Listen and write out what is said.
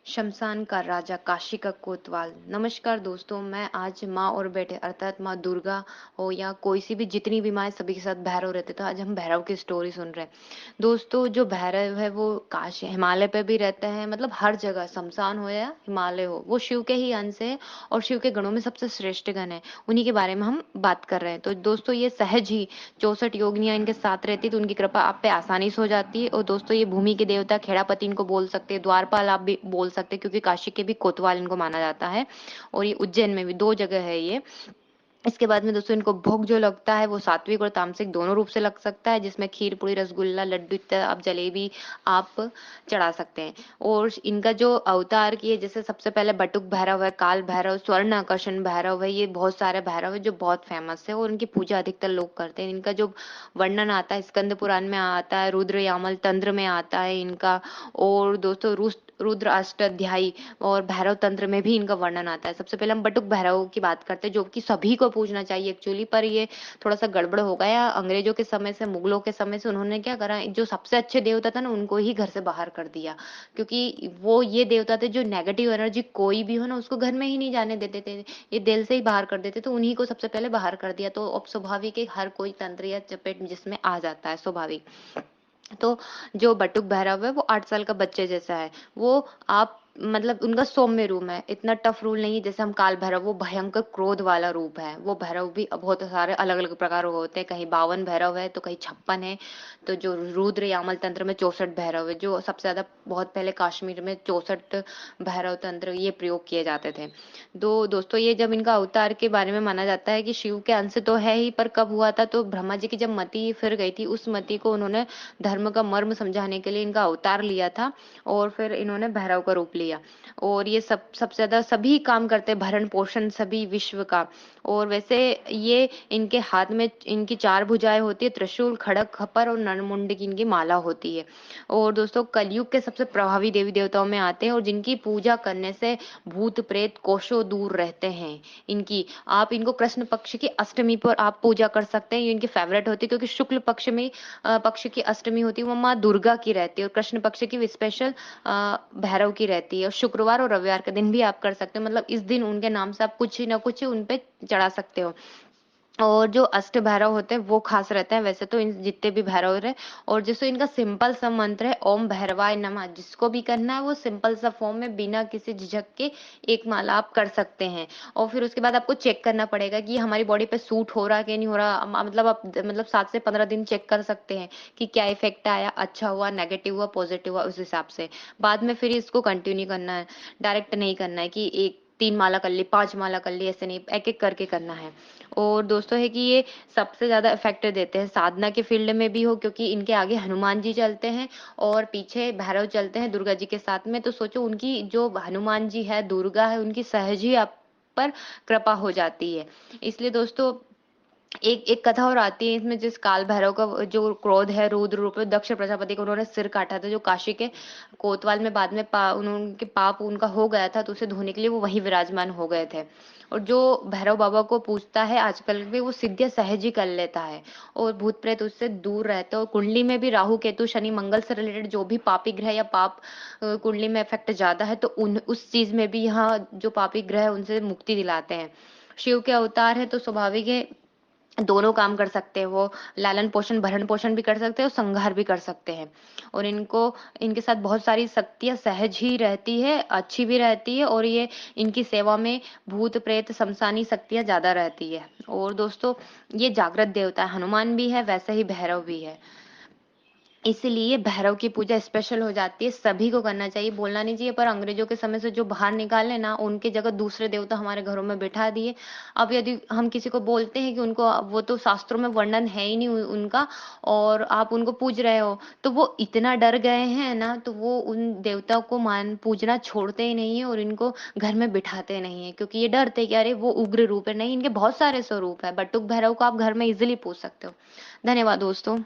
शमशान का राजा काशी का कोतवाल। नमस्कार दोस्तों, मैं आज माँ और बेटे अर्थात माँ दुर्गा हो या कोई सी भी जितनी भी माँ सभी के साथ भैरव रहते, तो आज हम भैरव की स्टोरी सुन रहे हैं। दोस्तों, जो भैरव है वो काशी हिमालय पे भी रहते हैं, मतलब हर जगह, शमशान हो या हिमालय हो, वो शिव के ही अंश है और शिव के गणों में सबसे श्रेष्ठ गण है। उन्हीं के बारे में हम बात कर रहे हैं। तो दोस्तों, ये सहज ही 64 योगिनियां इनके साथ रहती, तो उनकी कृपा आप पे आसानी से हो जाती है। और दोस्तों, ये भूमि के देवता खेड़ापति इनको बोल सकते हैं, द्वारपाल आप भी बोल सकते हैं, क्योंकि काशी के भी कोतवाल इनको माना जाता है। और ये उज्जैन में भी 2 जगह है ये। इसके बाद में दोस्तों, इनको भोग जो लगता है वो सात्विक और तामसिक दोनों रूप से लग सकता है, जिसमें खीर पूरी रसगुल्ला लड्डू इत्यादि आप जलेबी आप चढ़ा सकते हैं। और इनका जो अवतार की है, जैसे सबसे पहले बटुक भैरव है, काल भैरव, स्वर्ण आकर्षण भैरव है, ये बहुत सारे भैरव है जो बहुत फेमस है और इनकी पूजा अधिकतर लोग करते हैं। इनका जो वर्णन आता है स्कंद पुराण में आता है, रुद्र यामल तंत्र में आता है इनका। और दोस्तों, रुद्र अष्टाध्यायी और भैरव तंत्र में भी इनका वर्णन आता है। सबसे पहले हम बटुक भैरव की बात करते हैं, जो कि सभी को पूजना चाहिए एक्चुअली, पर ये थोड़ा सा गड़बड़ हो गया अंग्रेजों के समय से, मुगलों के समय से। उन्होंने क्या करा, जो सबसे अच्छे देवता था ना, उनको ही घर से बाहर कर दिया, क्योंकि वो ये देवता थे जो नेगेटिव एनर्जी कोई भी हो ना, उसको घर में ही नहीं जाने देते थे। ये दिल से ही बाहर कर देते, तो उन्हीं को सबसे पहले बाहर कर दिया। तो अब स्वाभाविक है, हर कोई तंत्र या चपेट जिसमें आ जाता है, स्वाभाविक। तो जो बटुक भैरव है वो 8 साल का बच्चे जैसा है। वो आप मतलब उनका सौम्य रूप है, इतना टफ रूल नहीं है जैसे हम काल भैरव, वो भयंकर क्रोध वाला रूप है। वो भैरव भी बहुत सारे अलग अलग प्रकार के होते हैं, कहीं 52 भैरव है तो कहीं 56 है। तो जो रुद्र यामल तंत्र में 64 भैरव है, जो सबसे ज्यादा बहुत पहले कश्मीर में 64 भैरव तंत्र ये प्रयोग किए जाते थे। दो दोस्तों, ये जब इनका अवतार के बारे में माना जाता है कि शिव के अंश तो है ही, पर कब हुआ था, तो ब्रह्मा जी की जब मति फिर गई थी, उस मति को उन्होंने धर्म का मर्म समझाने के लिए इनका अवतार लिया था। और फिर इन्होंने भैरव का रूप लिया। और ये सबसे ज्यादा सभी काम करते, भरण पोषण सभी विश्व का। और वैसे ये इनके हाथ में इनकी 4 भुजाएं होती है, त्रिशूल, खड़ग, खपर और नरमुंड की इनकी माला होती है। और दोस्तों, कलयुग के सबसे प्रभावी देवी देवताओं में आते हैं, और जिनकी पूजा करने से भूत प्रेत कोसों दूर रहते हैं। इनकी आप इनको कृष्ण पक्ष की अष्टमी पर आप पूजा कर सकते हैं, ये इनकी फेवरेट होती है, क्योंकि शुक्ल पक्ष में पक्ष की अष्टमी होती है वो माँ दुर्गा की रहती है, और कृष्ण पक्ष की स्पेशल भैरव की रहती है। और शुक्रवार और रविवार के दिन भी आप कर सकते हो, मतलब इस दिन उनके नाम से आप कुछ ना कुछ उन पे चढ़ा सकते हो। और जो अष्ट भैरव होते हैं वो खास रहते हैं, वैसे तो इन जितने भी भैरव रहे। और जैसे इनका सिंपल सा मंत्र है, ओम भैरवाय नमः, जिसको भी करना है वो सिंपल सा फॉर्म में बिना किसी झिझक के एक माला आप कर सकते हैं। और फिर उसके बाद आपको चेक करना पड़ेगा कि हमारी बॉडी पे सूट हो रहा है कि नहीं हो रहा। मतलब आप मतलब 7 से 15 दिन चेक कर सकते हैं कि क्या इफेक्ट आया, अच्छा हुआ, नेगेटिव हुआ, पॉजिटिव हुआ, उस हिसाब से बाद में फिर इसको कंटिन्यू करना है। डायरेक्ट नहीं करना है कि एक 3 माला कर ली, 5 माला कर ली, ऐसे नहीं, एक एक करके करना है। और दोस्तों है कि ये सबसे ज्यादा इफेक्ट देते हैं साधना के फील्ड में भी हो, क्योंकि इनके आगे हनुमान जी चलते हैं और पीछे भैरव चलते हैं दुर्गा जी के साथ में। तो सोचो, उनकी जो हनुमान जी है, दुर्गा है, उनकी सहज ही आप पर कृपा हो जाती है। इसलिए दोस्तों, एक एक कथा और आती है इसमें, जिस काल भैरव का जो क्रोध है, रुद्र रूप में दक्ष प्रजापति को उन्होंने सिर काटा था, जो काशी के कोतवाल में बाद में उनके पाप उनका हो गया था, तो उसे धोने के लिए वो वहीं विराजमान हो गए थे। और जो भैरव बाबा को पूजता है आजकल भी, वो सिद्धियां सहज ही कर लेता है और भूत प्रेत उससे दूर रहते हैं। और कुंडली में भी राहु केतु शनि मंगल से रिलेटेड जो भी पापी ग्रह या पाप कुंडली में इफेक्ट ज्यादा है, तो उन उस चीज में भी यहाँ जो पापी ग्रह है उनसे मुक्ति दिलाते हैं। शिव के अवतार है तो स्वाभाविक है, दोनों काम कर सकते हैं वो। लालन पोषण भरण पोषण भी कर सकते हैं और संहार भी कर सकते हैं। और इनको इनके साथ बहुत सारी शक्तियां सहज ही रहती है, अच्छी भी रहती है। और ये इनकी सेवा में भूत प्रेत शमशानी शक्तियां ज्यादा रहती है। और दोस्तों, ये जागृत देवता है, हनुमान भी है वैसे ही भैरव भी है। इसीलिए भैरव की पूजा स्पेशल हो जाती है, सभी को करना चाहिए, बोलना नहीं चाहिए। पर अंग्रेजों के समय से जो बाहर निकाले ना, उनके जगह दूसरे देवता हमारे घरों में बिठा दिए। अब यदि हम किसी को बोलते हैं कि उनको, वो तो शास्त्रों में वर्णन है ही नहीं उनका, और आप उनको पूज रहे हो, तो वो इतना डर गए हैं ना, तो वो उन देवताओं को मान पूजना छोड़ते ही नहीं है और इनको घर में बिठाते नहीं है, क्योंकि ये डरते हैं कि अरे वो उग्र रूप है। नहीं, इनके बहुत सारे स्वरूप है। बटुक भैरव को आप घर में इजिली पूज सकते हो। धन्यवाद दोस्तों।